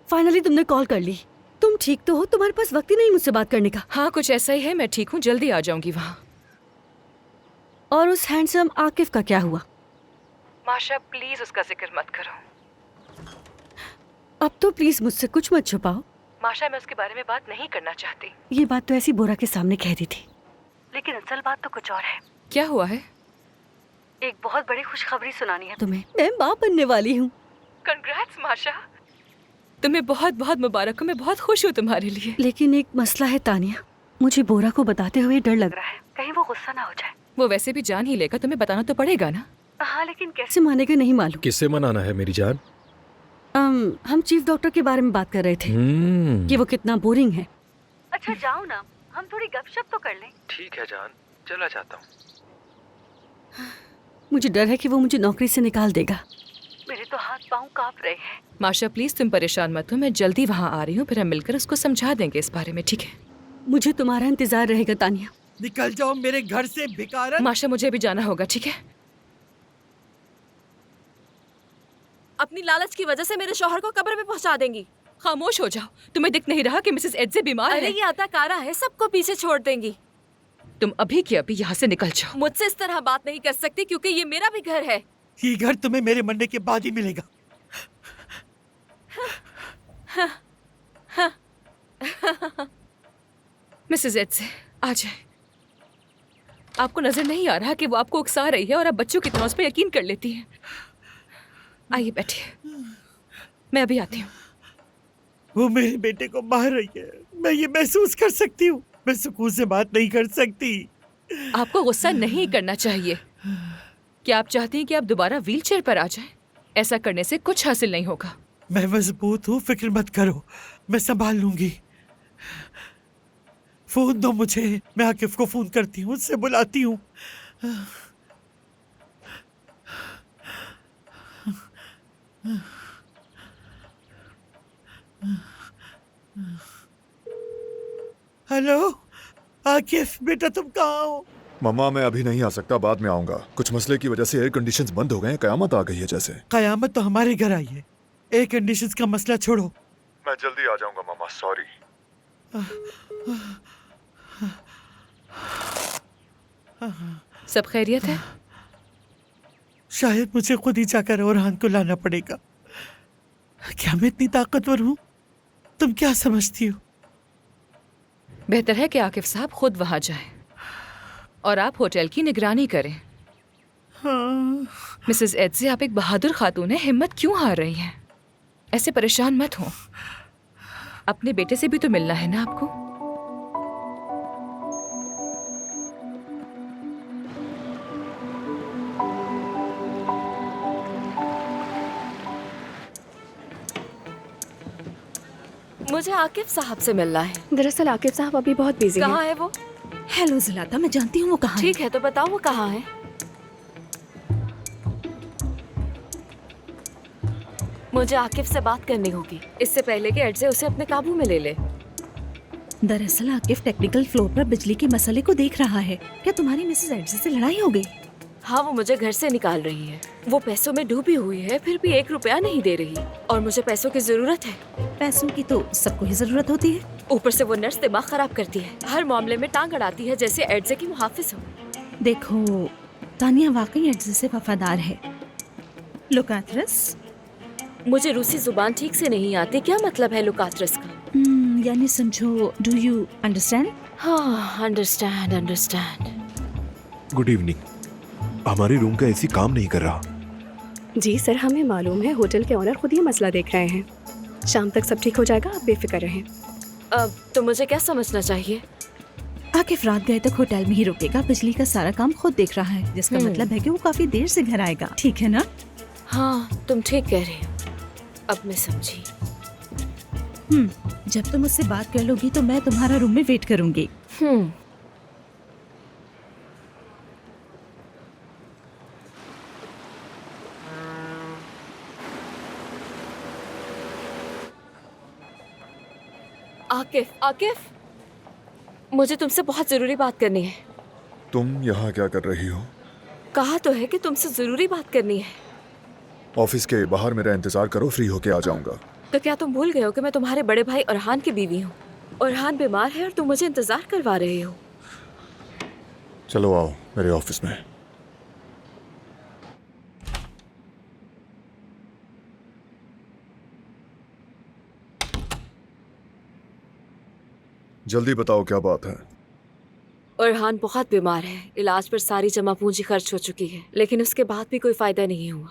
Finally तुमने call कर ली। तुम ठीक तो हो? तुम्हारे पास वक्त ही नहीं मुझसे बात करने का। हाँ कुछ ऐसा ही है, मैं ठीक हूँ, जल्दी आ जाऊंगी वहाँ। और उस हैंडसम आकिफ का क्या हुआ? माशा प्लीज उसका जिक्र मत करो। अब तो प्लीज मुझसे कुछ मत छुपाओ। माशा मैं उसके बारे में बात नहीं करना चाहती। ये बात तो ऐसी बोरा के सामने कह दी थी, लेकिन असल बात तो कुछ और है। क्या हुआ है? एक बहुत बड़ी खुशखबरी सुनानी है तुम्हें। मैं माँ बनने वाली हूँ। कंग्रेट्स माशा, तुम्हें बहुत बहुत मुबारक हो, मैं बहुत खुश हूँ तुम्हारे लिए। लेकिन एक मसला है तानिया, मुझे बोरा को बताते हुए डर लग रहा है, कहीं वो गुस्सा ना हो जाए। वो वैसे भी जान ही लेगा, तुम्हें बताना तो पड़ेगा ना। हाँ लेकिन कैसे मानेगा नहीं मालूम। किससे मनाना है मेरी जान? हम चीफ डॉक्टर के बारे में बात कर रहे थे कि वो कितना बोरिंग है। अच्छा जाओ ना, हम थोड़ी गपशप तो कर लें। ठीक है जान, चला जाता हूँ। मुझे डर है कि वो मुझे नौकरी से निकाल देगा। मेरे तो हाथ पांव कांप रहे हैं। माशा प्लीज तुम परेशान मत हो, मैं जल्दी वहाँ आ रही हूँ, फिर हम मिलकर उसको समझा देंगे इस बारे में, ठीक है? मुझे तुम्हारा इंतजार रहेगा तानिया। निकल जाओ मेरे घर से भिखारन। माशा मुझे भी जाना होगा, ठीक है? अपनी लालच की वजह से मेरे शौहर को कब्र में पहुंचा देंगी। खामोश हो जाओ, तुम्हें दिख नहीं रहा कि मिसेस एड्जे बीमार अरे है? ये अदाकारा है, सबको पीछे छोड़ देंगी। तुम अभी की अभी यहाँ से निकल जाओ। मुझसे इस तरह बात नहीं कर सकती क्योंकि ये मेरा भी घर है। ये घर तुम्हें मेरे मरने के बाद ही मिलेगा। मिसेस एड्जे आ जाए। आपको नजर नहीं आ रहा कि वो आपको उकसा रही है और आप बच्चों की तरह उस पर यकीन कर लेती हैं? आइए बैठिए, मैं अभी आती हूँ। वो मेरे बेटे को मार रही है, मैं ये महसूस कर सकती हूँ। मैं सुकून से बात नहीं कर सकती। आपको गुस्सा नहीं करना चाहिए। क्या आप चाहती हैं कि आप दोबारा व्हीलचेयर पर आ जाएं? ऐसा करने से कुछ हासिल नहीं होगा। मैं मजबूत हूँ, फिक्र मत करो, मैं संभाल लूंगी। फोन दो मुझे, मैं आकिफ को फोन करती हूँ, उससे बुलाती हूँ। हेलो आकिफ बेटा, तुम कहाँ हो? मम्मा मैं अभी नहीं आ सकता, बाद में आऊंगा। कुछ मसले की वजह से एयर कंडीशंस बंद हो गए हैं, कयामत आ गई है जैसे। कयामत तो हमारे घर आई है, एयर कंडीशंस का मसला छोड़ो। मैं जल्दी आ जाऊंगा मम्मा, सॉरी। सब खैरियत है? शायद मुझे खुद ही जाकर औरहान को लाना पड़ेगा। क्या मैं इतनी ताकतवर हूँ? तुम क्या समझती हो? बेहतर है कि आकिफ साहब खुद वहां जाएं और आप होटल की निगरानी करें। हाँ। मिसेस एड्जे आप एक बहादुर खातून है, हिम्मत क्यों हार रही हैं? ऐसे परेशान मत हो, अपने बेटे से भी तो मिलना है ना आपको। मुझे आकिफ साहब से मिलना है। दरअसल आकिफ साहब अभी बहुत बिजी हैं। कहाँ है वो? हेलो ज़लाता, मैं जानती हूँ वो कहाँ है। ठीक है तो बताओ वो कहाँ है। मुझे आकिफ से बात करनी होगी इससे पहले कि एड्जे उसे अपने काबू में ले ले। दरअसल आकिफ टेक्निकल फ्लोर पर बिजली के मसले को देख रहा है। क्या तुम्हारी मिसेस एड्जे से लड़ाई हो गई? हाँ वो मुझे घर से निकाल रही है। वो पैसों में डूबी हुई है, फिर भी 1 रुपया नहीं दे रही और मुझे पैसों की जरूरत है। पैसों की तो सबको ही जरूरत होती है। ऊपर से वो नर्स दिमाग खराब करती है, हर मामले में टांग अड़ाती है जैसे एड्जे की मुहाफिज हो। देखो तानिया वाकई एड्जे से वफादार है। लुकात्रस, मुझे रूसी जुबान ठीक से नहीं आती, क्या मतलब है लुकात्रस का? यानी समझो, डू यू अंडरस्टैंड? हाँ अंडरस्टैंड अंडरस्टैंड। Good evening. हमारे रूम का एसी काम नहीं कर रहा। जी सर, हमें मालूम है, होटल के ऑनर खुद ये मसला देख रहे हैं। शाम तक सब ठीक हो जाएगा, आप बेफिक्र रहें। अब तो मुझे क्या समझना चाहिए? आकिफ रात गए तक होटल में ही रुकेगा, बिजली का सारा काम खुद देख रहा है, जिसका मतलब है कि वो काफी देर से घर आएगा। ठीक है ना? हाँ तुम ठीक कह रही हो, अब मैं समझी। जब तुम मुझसे बात कर लोगी तो मैं तुम्हारा रूम में वेट करूंगी। आकिफ, आकिफ, मुझे तुमसे बहुत जरूरी बात करनी है। तुम यहाँ क्या कर रही हो? कहा तो है कि तुमसे जरूरी बात करनी है। ऑफिस के बाहर मेरा इंतजार करो, फ्री होके आ जाऊंगा। तो क्या तुम भूल गए हो कि मैं तुम्हारे बड़े भाई अरहान की बीवी हूँ? अरहान बीमार है और तुम मुझे इंतजार करवा रहे हो। चलो आओ मेरे ऑफिस में। जल्दी बताओ क्या बात है। अरहान बहुत बीमार है। इलाज पर सारी जमा पूंजी खर्च हो चुकी है, लेकिन उसके बाद भी कोई फायदा नहीं हुआ।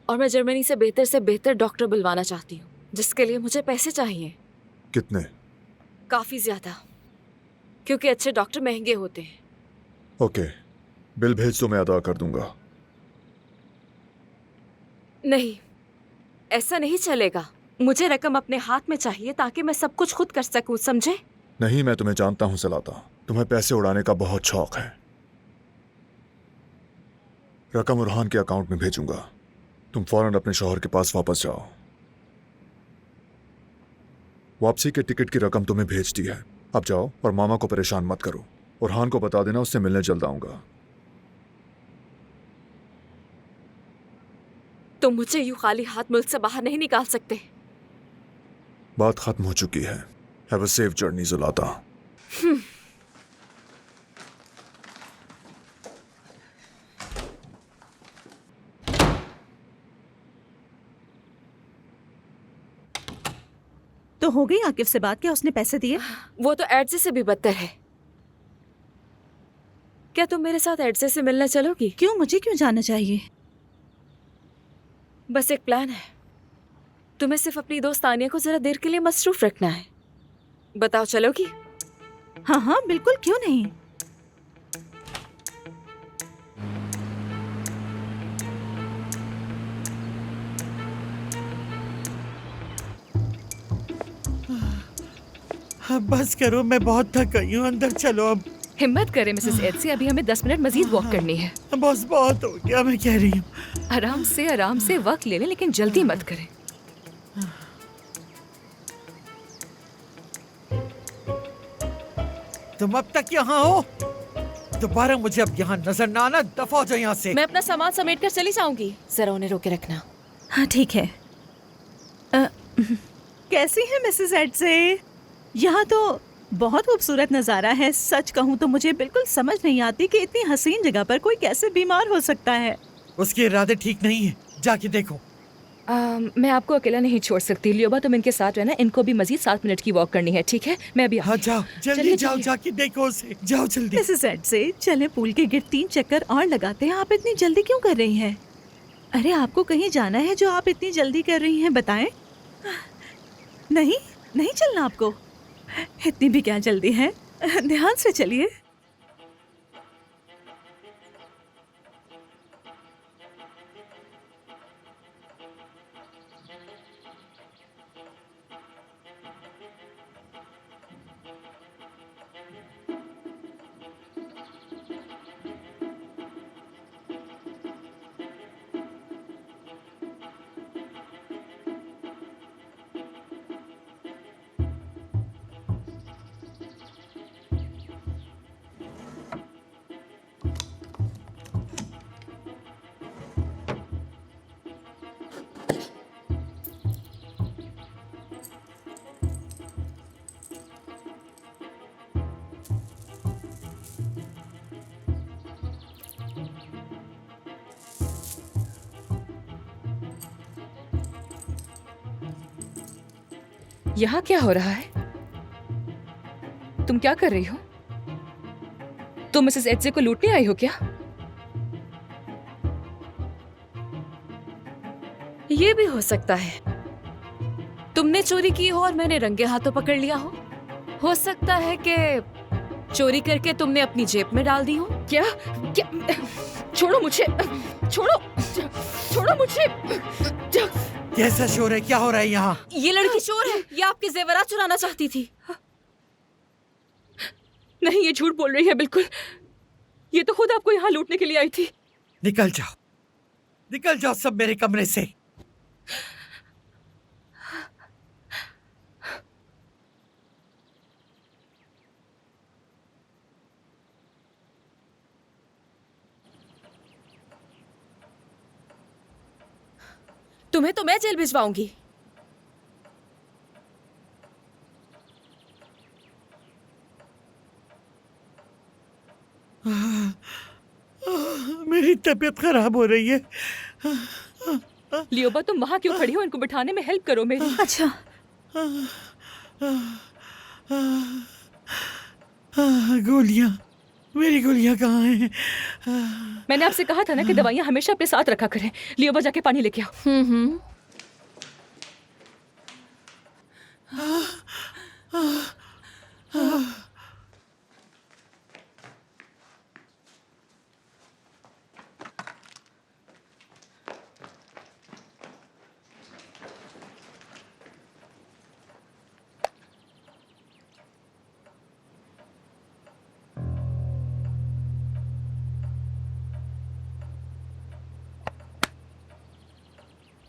और मैं जर्मनी से बेहतर डॉक्टर बुलवाना चाहती हूँ, जिसके लिए मुझे पैसे चाहिए। कितने? काफी ज्यादा, क्योंकि अच्छे डॉक्टर महंगे होते हैं। ओके, बिल भेज तो मैं अदा कर दूंगा। नहीं, ऐसा नहीं चलेगा। मुझे रकम अपने हाथ में चाहिए ताकि मैं सब कुछ खुद कर सकूं, समझे? नहीं, मैं तुम्हें जानता हूं सलाता, तुम्हें पैसे उड़ाने का बहुत शौक है। रकम उरहान के अकाउंट में भेजूंगा। तुम फौरन अपने शौहर के पास वापस जाओ। वापसी के टिकट की रकम तुम्हें भेज दी है। अब जाओ और मामा को परेशान मत करो। उरहान को बता देना उससे मिलने जल्द आऊंगा। तुम मुझे यूं खाली हाथ मुल्क से बाहर नहीं निकाल सकते। बात खत्म हो चुकी है। हैव अ सेफ जर्नी जुलाता। तो हो गई आकिफ से बात? क्या उसने पैसे दिए? वो तो एडजे से भी बदतर है। क्या तुम मेरे साथ एडजे से मिलने चलोगी? क्यों? मुझे क्यों जाना चाहिए? बस एक प्लान है। तुम्हें सिर्फ अपनी दोस्त तानिया को जरा देर के लिए मसरूफ रखना है। बताओ, चलोगी? हाँ हाँ बिल्कुल, क्यों नहीं। अब बस करो, मैं बहुत थक गई हूँ। अंदर चलो अब। हिम्मत करें मिसेस एडसे, अभी हमें 10 मिनट मजीद वॉक करनी है। बस बहुत हो गया, मैं कह रही हूँ। आराम से वक्त ले लें, लेकिन जल्दी मत करें। तुम अब तक यहाँ हो? दोबारा मुझे अब यहाँ नजर ना आना। दफा हो जाओ यहाँ से। मैं अपना सामान समेट कर चली जाऊंगी। जरा उन्हें रोके रखना। हाँ ठीक है। कैसी है मिसेस एडसे? यहाँ तो बहुत खूबसूरत नज़ारा है। सच कहूँ तो मुझे बिल्कुल समझ नहीं आती कि इतनी हसीन जगह पर कोई कैसे बीमार हो सकता है। उसके इरादे ठीक नहीं है, जाके देखो। मैं आपको अकेला नहीं छोड़ सकती। लियोबा, तुम इनके साथ रहना। इनको भी मजीद 7 मिनट की वॉक करनी है, ठीक है? मैं अभी हाँ जाओ, जल्दी जाओ, जाके देखो उसे। जाओ जल्दी। मिसेस एडसे, चले पूल के गिर्द 3 चक्कर और लगाते हैं। आप इतनी जल्दी क्यों कर रही हैं? अरे आपको कहीं जाना है जो आप इतनी जल्दी कर रही हैं, बताएं। नहीं नहीं चलना आपको? इतनी भी क्या जल्दी है? ध्यान से चलिए। यहाँ क्या हो रहा है? तुम क्या कर रही हो? तुम मिसेस एडसे को लूटने आई हो क्या? ये भी हो सकता है। तुमने चोरी की हो और मैंने रंगे हाथों पकड़ लिया हो। हो सकता है कि चोरी करके तुमने अपनी जेब में डाल दी हो। क्या? क्या? छोड़ो मुझे, छोड़ो, छोड़ो मुझे। कैसा शोर है? क्या हो रहा है यहाँ? ये लड़की चोर है। ये आपके जेवरात चुराना चाहती थी। नहीं, ये झूठ बोल रही है बिल्कुल। ये तो खुद आपको यहाँ लूटने के लिए आई थी। निकल जाओ, निकल जाओ सब मेरे कमरे से। तुम्हें तो मैं जेल भिजवाऊंगी। मेरी तबीयत खराब हो रही है। लियोबा तुम वहाँ क्यों खड़ी हो? इनको बिठाने में हेल्प करो मेरी। अच्छा गोलियां, मेरी गोलियां कहाँ हैं? मैंने आपसे कहा था ना कि दवाइयाँ हमेशा अपने साथ रखा करें। लियोबा जाके पानी लेके आओ।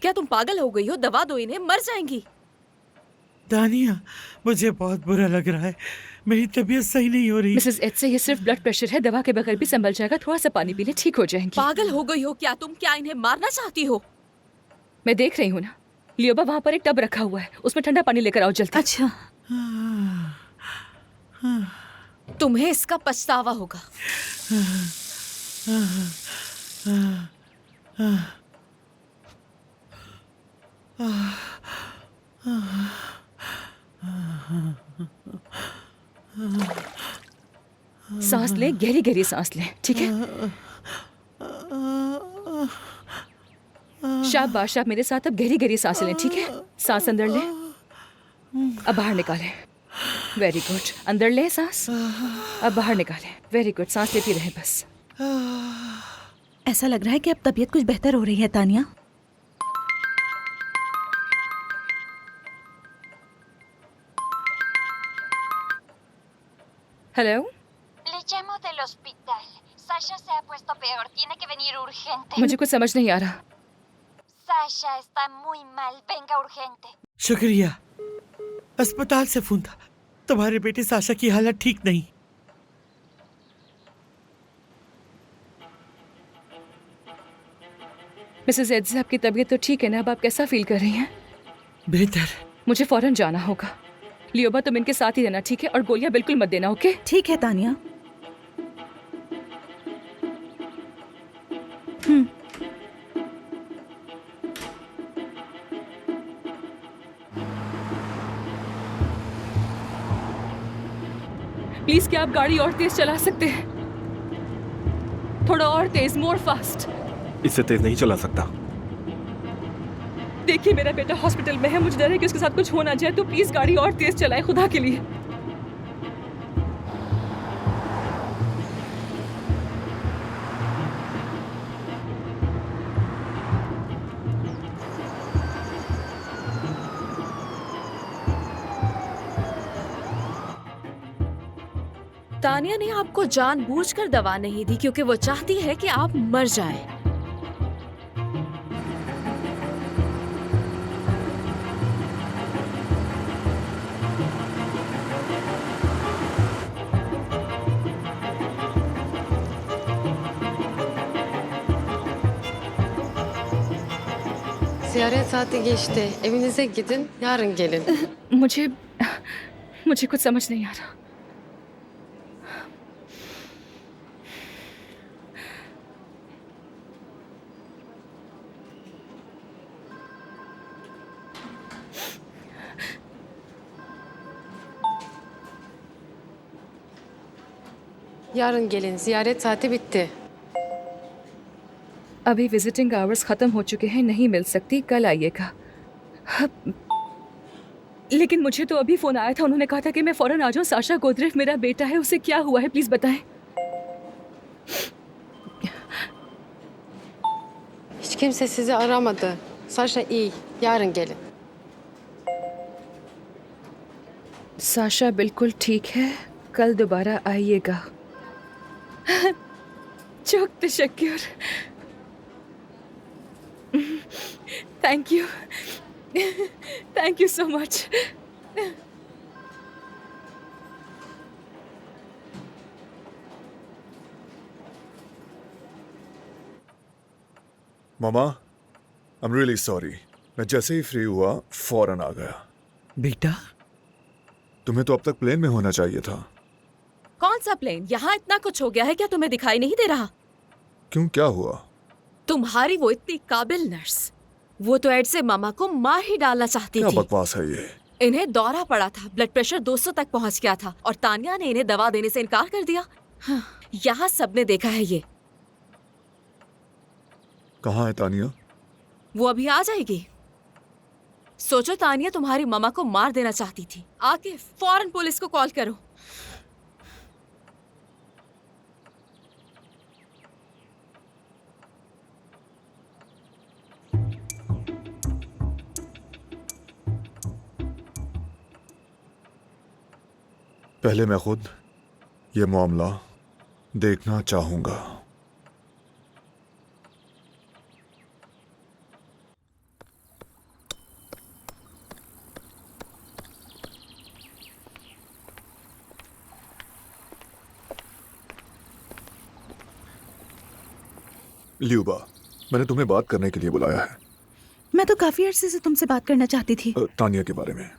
क्या तुम पागल हो गई हो? दवा दो इन्हें, मर जाएंगी। दानिया, मुझे बहुत बुरा लग रहा है। मेरी तबीयत सही नहीं हो रही। मिसेस एच से ये सिर्फ ब्लड प्रेशर है, दवा के बगैर भी संभल जाएगा। थोड़ा सा पानी पी ले, ठीक हो जाएंगी। पागल हो गई हो क्या तुम? क्या इन्हें मारना चाहती हो? मैं देख रही हूँ ना। लियोबा वहाँ पर एक टब रखा हुआ है, उसमें ठंडा पानी लेकर आओ जल्दी। अच्छा। तुम्हें इसका पछतावा होगा। सांस ले, गहरी गहरी सांस ले, ठीक है? शाबाश, आप मेरे साथ अब गहरी गहरी सांस लें, ठीक है? सांस अंदर ले, अब बाहर निकालें। Very good. अंदर ले सांस, अब बाहर निकालें। Very good. सांस लेती रहे बस। ऐसा लग रहा है कि अब तबीयत कुछ बेहतर हो रही है Tania. Hello, Le llamo del hospital. Sasha se ha puesto peor. Tiene que venir urgente. मुझे कुछ समझ नहीं आ रहा। Sasha está muy mal. Venga urgente. शुक्रिया। अस्पताल से फोन था। तुम्हारे बेटे साशा की हालत ठीक नहीं। मिसेस एड्स, आपकी तबीयत तो ठीक है ना? अब आप कैसा फील कर रही हैं? बेहतर। मुझे फौरन जाना होगा। लियोबा, तुम इनके साथ ही रहना, ठीक है? और गोलियां बिल्कुल मत देना, ओके? ठीक है तानिया। प्लीज, क्या आप गाड़ी और तेज चला सकते हैं? थोड़ा और तेज, मोर फास्ट। इससे तेज नहीं चला सकता। देखिए, मेरा बेटा हॉस्पिटल में है, मुझे डर है कि उसके साथ कुछ हो ना जाए, तो प्लीज गाड़ी और तेज चलाएं, खुदा के लिए। तानिया ने आपको जानबूझकर दवा नहीं दी क्योंकि वो चाहती है कि आप मर जाएं। Ziyaret saati geçti. Evinize gidin, yarın gelin. मुझे कुछ समझ नहीं आ रहा। Yarın gelin, ziyaret saati bitti. अभी विजिटिंग आवर्स खत्म हो चुके हैं, नहीं मिल सकती, कल आइएगा। लेकिन मुझे तो अभी फोन आया था, उन्होंने कहा था कि मैं फौरन आ जाऊं। साशा गोदरेव मेरा बेटा है, उसे क्या हुआ है, प्लीज बताएं। Hiç kimse sizi aramadı. Sasha iyi, yarın gelin. Sasha बिल्कुल ठीक है, कल दोबारा आइएगा। çok teşekkür। Thank you, thank you so much. Mama, I am really sorry. मैं जैसे ही फ्री हुआ फौरन आ गया। बेटा, तुम्हें तो अब तक प्लेन में होना चाहिए था। कौन सा प्लेन? यहाँ इतना कुछ हो गया है क्या तुम्हें दिखाई नहीं दे रहा? क्यों, क्या हुआ? तुम्हारी वो इतनी काबिल नर्स, वो तो एड से मामा को मार ही डालना चाहती क्या थी। बकवास है ये? इन्हें दौरा पड़ा था, ब्लड प्रेशर 200 तक पहुंच गया था और तानिया ने इन्हें दवा देने से इनकार कर दिया। हाँ, यहाँ सबने देखा है ये। कहाँ है तानिया? वो अभी आ जाएगी। सोचो, तानिया तुम्हारी मामा को मार देना चाहती थी। आके फौरन पुलिस को कॉल करो। पहले मैं खुद ये मामला देखना चाहूंगा। ल्यूबा, मैंने तुम्हें बात करने के लिए बुलाया है। मैं तो काफी अरसे से तुमसे बात करना चाहती थी। तानिया के बारे में।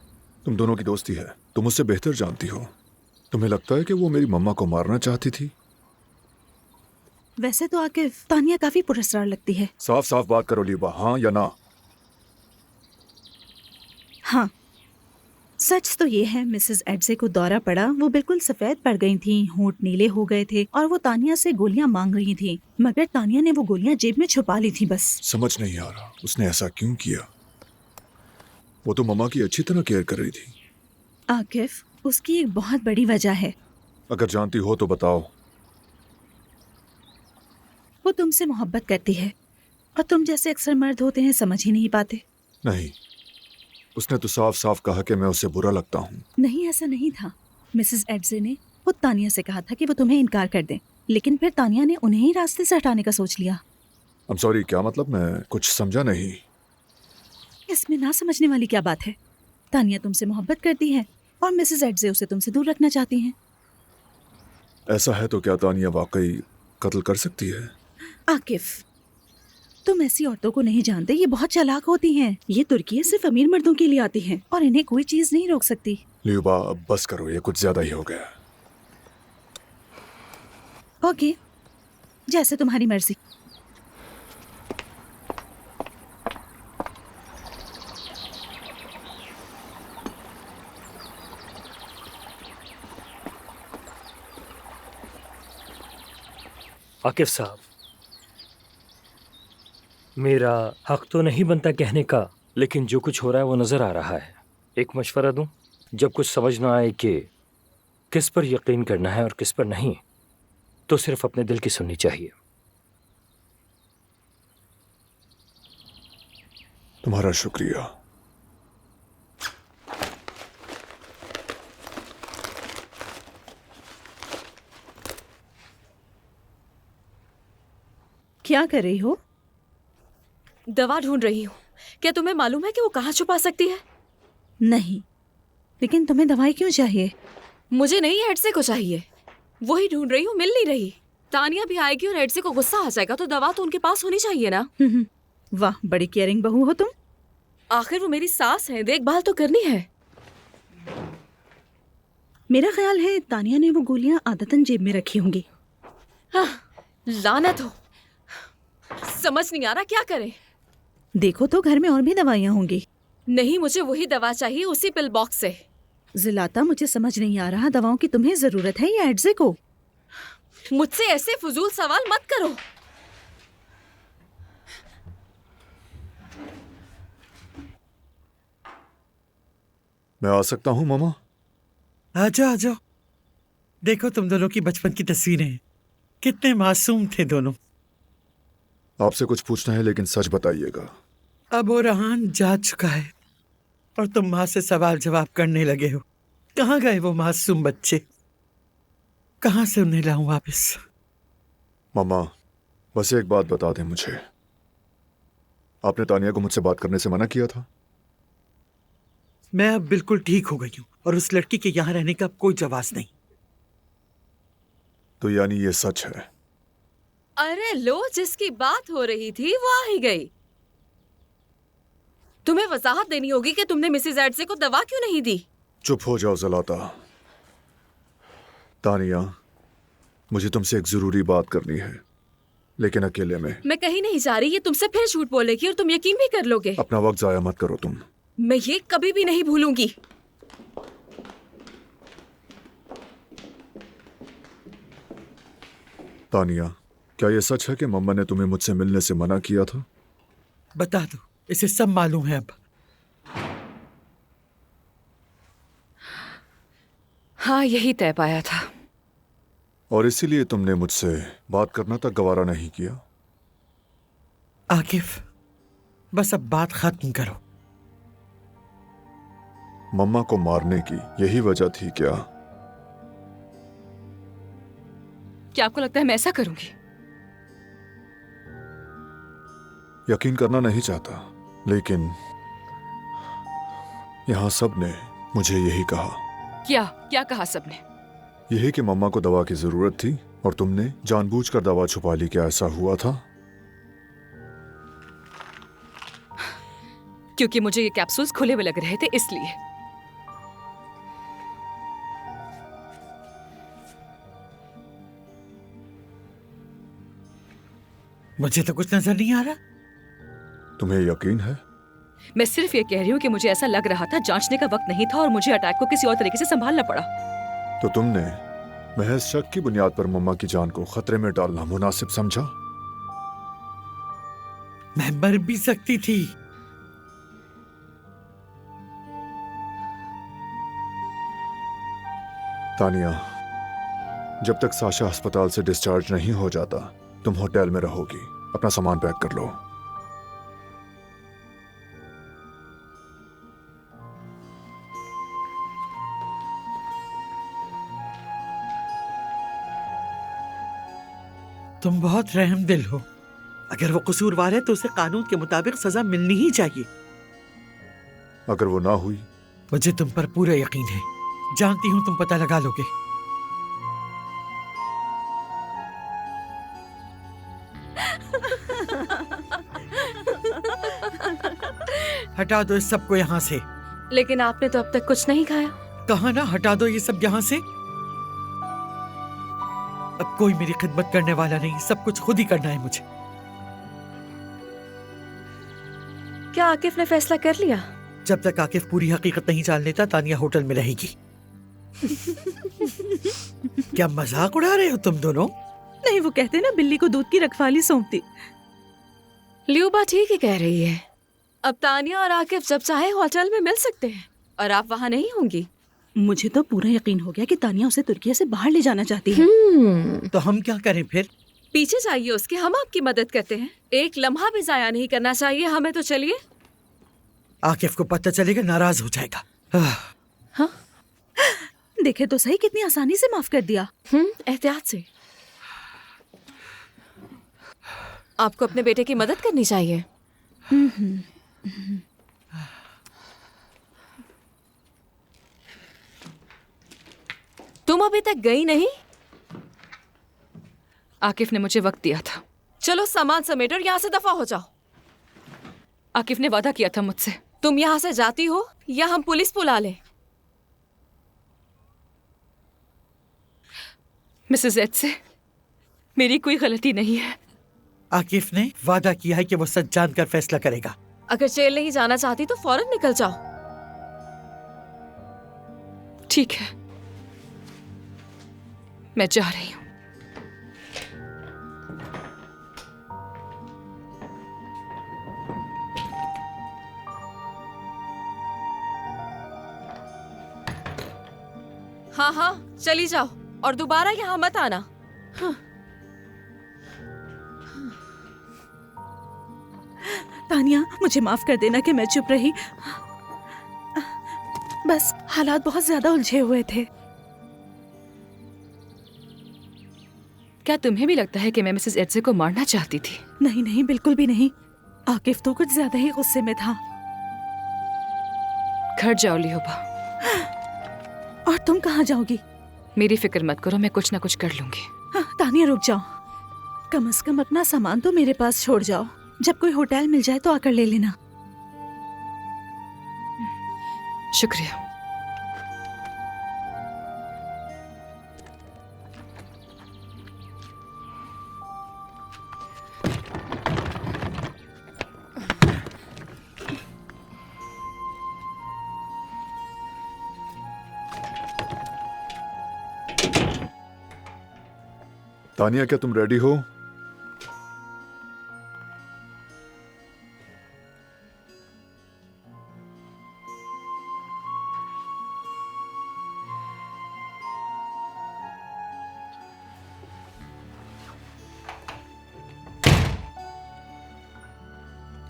तुम दोनों की दोस्ती है, तुम उससे बेहतर जानती हो। तुम्हें लगता है कि वो मेरी मम्मा को मारना चाहती थी? वैसे तो आकिफ, तानिया काफी पुरस्कार लगती है। साफ साफ बात करो ल्यूबा, हाँ या ना? हाँ, सच तो ये है मिसेस एड्जे को दौरा पड़ा, वो बिल्कुल सफेद पड़ गई थी, होंठ नीले हो गए थे और वो तानिया से गोलियां मांग रही थी, मगर तानिया ने वो गोलियां जेब में छुपा ली थी। बस समझ नहीं आ रहा उसने ऐसा क्यों किया। वो तो मम्मा की अच्छी तरह केयर कर रही थी। आकिफ, उसकी एक बहुत बड़ी वजह है। अगर जानती हो तो बताओ। वो तुमसे मोहब्बत करती है और तुम जैसे अक्सर मर्द होते हैं समझ ही नहीं पाते। नहीं, उसने तो साफ साफ कहा कि मैं उसे बुरा लगता हूँ। नहीं, ऐसा नहीं था। मिसेस एड्जे ने खुद तानिया से कहा था कि वो तुम्हें इनकार कर दें, लेकिन फिर तानिया ने उन्हें ही रास्ते से हटाने का सोच लिया। I'm sorry, क्या मतलब? मैं कुछ समझा नहीं। इसमें ना समझने वाली क्या बात है? तानिया तुमसे मोहब्बत करती है और मिसेस एड्जे उसे तुमसे दूर रखना चाहती हैं। ऐसा है तो क्या तानिया वाकई कत्ल कर सकती है? आकिफ, तुम ऐसी औरतों को नहीं जानते, ये बहुत चालाक होती हैं। ये तुर्की सिर्फ अमीर मर्दों के लिए आती हैं और इन्हें कोई चीज नहीं रोक सकती। ल्यूबा, अब बस करो, ये कुछ ज्यादा ही हो गया। ओके, जैसे तुम्हारी मर्जी। आकिफ साहब, मेरा हक तो नहीं बनता कहने का, लेकिन जो कुछ हो रहा है वो नज़र आ रहा है। एक मशवरा दूं, जब कुछ समझ ना आए कि किस पर यकीन करना है और किस पर नहीं, तो सिर्फ अपने दिल की सुननी चाहिए। तुम्हारा शुक्रिया। क्या कर रही हो? दवा ढूंढ रही हूँ। क्या तुम्हें मालूम है कि वो कहाँ छुपा सकती है? नहीं, लेकिन तुम्हें दवाई क्यों चाहिए? मुझे नहीं, एड्से को चाहिए। वही ढूंढ रही हूँ, मिल नहीं रही। तानिया भी आएगी और एड्से को गुस्सा आ जाएगा, तो दवा तो उनके पास होनी चाहिए ना। वाह, बड़ी केयरिंग बहू हो तुम। आखिर वो मेरी सास है, देखभाल तो करनी है। मेरा ख्याल है तानिया ने वो गोलियां आदतन जेब में रखी होंगी। लानत हो, समझ नहीं आ रहा क्या करें। देखो तो घर में और भी दवाइयां होंगी। नहीं, मुझे वही दवा चाहिए, उसी पिल बॉक्स से। जिलाता, मुझे समझ नहीं आ रहा दवाओं की तुम्हें जरूरत है या एड्जे को? मुझसे ऐसे फजूल सवाल मत करो। मैं आ सकता हूँ मामा? आ जाओ, आ जाओ। देखो तुम दोनों की बचपन की तस्वीरें, कितने मासूम थे दोनों। आपसे कुछ पूछना है, लेकिन सच बताइएगा। अब वो रहान जा चुका है और तुम माँ से सवाल जवाब करने लगे हो। कहाँ गए वो मासूम बच्चे? कहाँ से उन्हें लाऊं वापस? मामा, बस एक बात बता दें मुझे। आपने तानिया को मुझसे बात करने से मना किया था। मैं अब बिल्कुल ठीक हो गई हूँ और उस लड़की के यहाँ रहने का कोई जवाब नहीं। तो यानी ये सच है? अरे लो, जिसकी बात हो रही थी वो आ ही गई। तुम्हें वजाहत देनी होगी कि तुमने मिसेस एड्से को दवा क्यों नहीं दी। चुप हो जाओ ज़लाता। तानिया, मुझे तुमसे एक जरूरी बात करनी है। लेकिन अकेले में। मैं कहीं नहीं जा रही, ये तुमसे फिर झूठ बोलेगी और तुम यकीन भी कर लोगे। अपना वक्त जाया मत करो तुम। मैं ये कभी भी नहीं भूलूंगी। तानिया, क्या ये सच है कि मम्मा ने तुम्हें मुझसे मिलने से मना किया था? बता दो, इसे सब मालूम है अब। हाँ, यही तय पाया था। और इसीलिए तुमने मुझसे बात करना तक गवारा नहीं किया? आकिफ, बस अब बात खत्म करो। मम्मा को मारने की यही वजह थी क्या? क्या आपको लगता है मैं ऐसा करूंगी? यकीन करना नहीं चाहता, लेकिन यहां सब ने मुझे यही कहा। क्या क्या कहा सबने? यही कि मम्मा को दवा की जरूरत थी और तुमने जानबूझकर दवा छुपा ली। क्या ऐसा हुआ था? क्योंकि मुझे ये कैप्सूल्स खुले हुए लग रहे थे, इसलिए। मुझे तो कुछ नजर नहीं आ रहा। तुम्हें यकीन है? मैं सिर्फ ये कह रही हूँ कि मुझे ऐसा लग रहा था, जांचने का वक्त नहीं था और मुझे अटैक को किसी और तरीके से संभालना पड़ा। तो तुमने महज शक की बुनियाद पर मम्मा की जान को खतरे में डालना मुनासिब समझा? मैं मर भी सकती थी। तानिया, जब तक साशा अस्पताल से डिस्चार्ज नहीं हो जाता, तुम होटल में रहोगी। अपना सामान पैक कर लो। तुम बहुत रहमदिल हो। अगर वो कसूरवार है तो उसे कानून के मुताबिक सजा मिलनी ही चाहिए। अगर वो ना हुई? मुझे तुम पर पूरा यकीन है। जानती हूं तुम पता लगा लोगे। हटा दो इस सबको यहाँ से। लेकिन आपने तो अब तक कुछ नहीं खाया। कहा ना हटा दो ये सब यहाँ से। अब कोई मेरी खिदमत करने वाला नहीं, सब कुछ खुद ही करना है मुझे। क्या आकिफ ने फैसला कर लिया? जब तक आकिफ पूरी हकीकत नहीं जान लेता, तानिया होटल में रहेगी। क्या मजाक उड़ा रहे हो तुम दोनों? नहीं, वो कहते ना बिल्ली को दूध की रखवाली सौंपती। ल्यूबा ठीक ही कह रही है। अब तानिया और आकिफ जब चाहे होटल में मिल सकते हैं और आप वहाँ नहीं होंगी। मुझे तो पूरा यकीन हो गया कि तानिया उसे तुर्किया से बाहर ले जाना चाहती है। तो हम क्या करें फिर? पीछे जाइए उसके, हम आपकी मदद करते हैं। एक लम्हा भी जाया नहीं करना चाहिए हमें। तो चलिए। आकिफ को पता चलेगा, नाराज हो जाएगा। हाँ, देखे तो सही, कितनी आसानी से माफ कर दिया। एहतियात से। आपको अपने बेटे की मदद करनी चाहिए। तुम अभी तक गई नहीं? आकिफ ने मुझे वक्त दिया था। चलो सामान समेटो और यहाँ से दफा हो जाओ। आकिफ ने वादा किया था मुझसे। तुम यहाँ से जाती हो या हम पुलिस बुला लें? मिसेस एड से मेरी कोई गलती नहीं है। आकिफ ने वादा किया है कि वो सच जानकर फैसला करेगा। अगर जेल नहीं जाना चाहती तो फौरन निकल जाओ। ठीक है, मैं जा रही हूँ। हाँ हाँ, चली जाओ और दोबारा यहाँ मत आना। हाँ। तानिया, मुझे माफ कर देना कि मैं चुप रही। बस हालात बहुत ज्यादा उलझे हुए थे। क्या तुम्हें भी लगता है कि मैं मिसेस एड्जे को मारना चाहती थी? नहीं नहीं, बिल्कुल भी नहीं। आकिफ तो कुछ ज्यादा ही गुस्से में था। घर जाओ लियोबा। और तुम कहाँ जाओगी? मेरी फिक्र मत करो, मैं कुछ ना कुछ कर लूंगी। हाँ, तानिया रुक जाओ। कम से कम अपना सामान तो मेरे पास छोड़ जाओ। जब कोई होटल मिल जाए तो आकर ले लेना। शुक्रिया। तानिया, क्या तुम रेडी हो?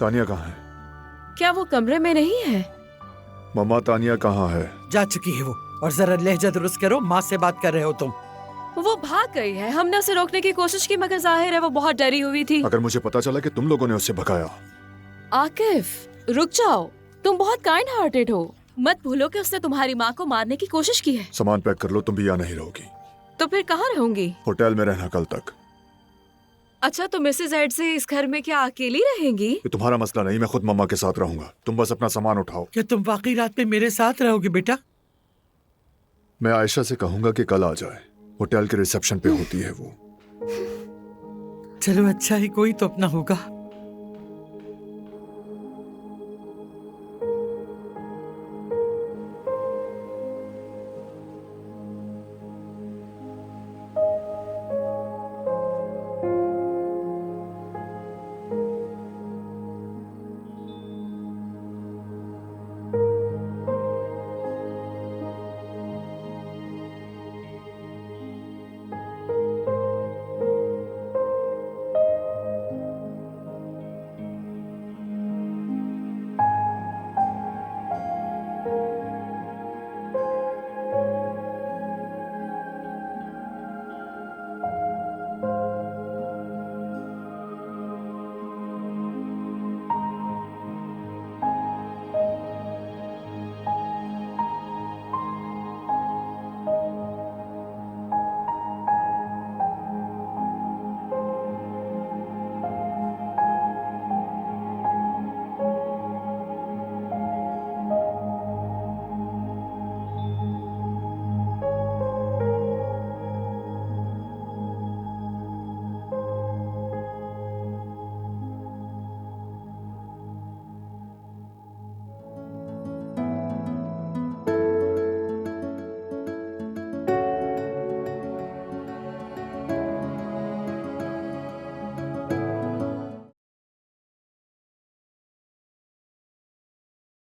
तानिया कहाँ है? क्या वो कमरे में नहीं है? मम्मा, तानिया कहाँ है? जा चुकी है वो। और जरा लहजा दुरुस्त करो, माँ से बात कर रहे हो तुम। वो भाग गई है। हमने उसे रोकने की कोशिश की मगर जाहिर है वो बहुत डरी हुई थी। अगर मुझे पता चला कि तुम लोगों ने उसे भगाया। आकिफ, रुक जाओ। तुम बहुत काइंड हार्टेड हो। मत भूलो कि उसने तुम्हारी माँ को मारने की कोशिश की है। सामान पैक कर लो, तुम भी यहाँ नहीं रहोगी। तो फिर कहाँ रहूंगी? होटल में रहना कल तक। अच्छा, तो मिसेज एड से इस घर में क्या अकेली रहेंगी? ये तुम्हारा मसला नहीं, मैं खुद मम्मा के साथ रहूंगा। तुम बस अपना सामान उठाओ। क्या तुम वाकई रात में मेरे साथ रहोगे बेटा? मैं आयशा से कहूंगा कि कल आ जाए। होटल के रिसेप्शन पे होती है वो। चलो अच्छा ही कोई तो अपना होगा।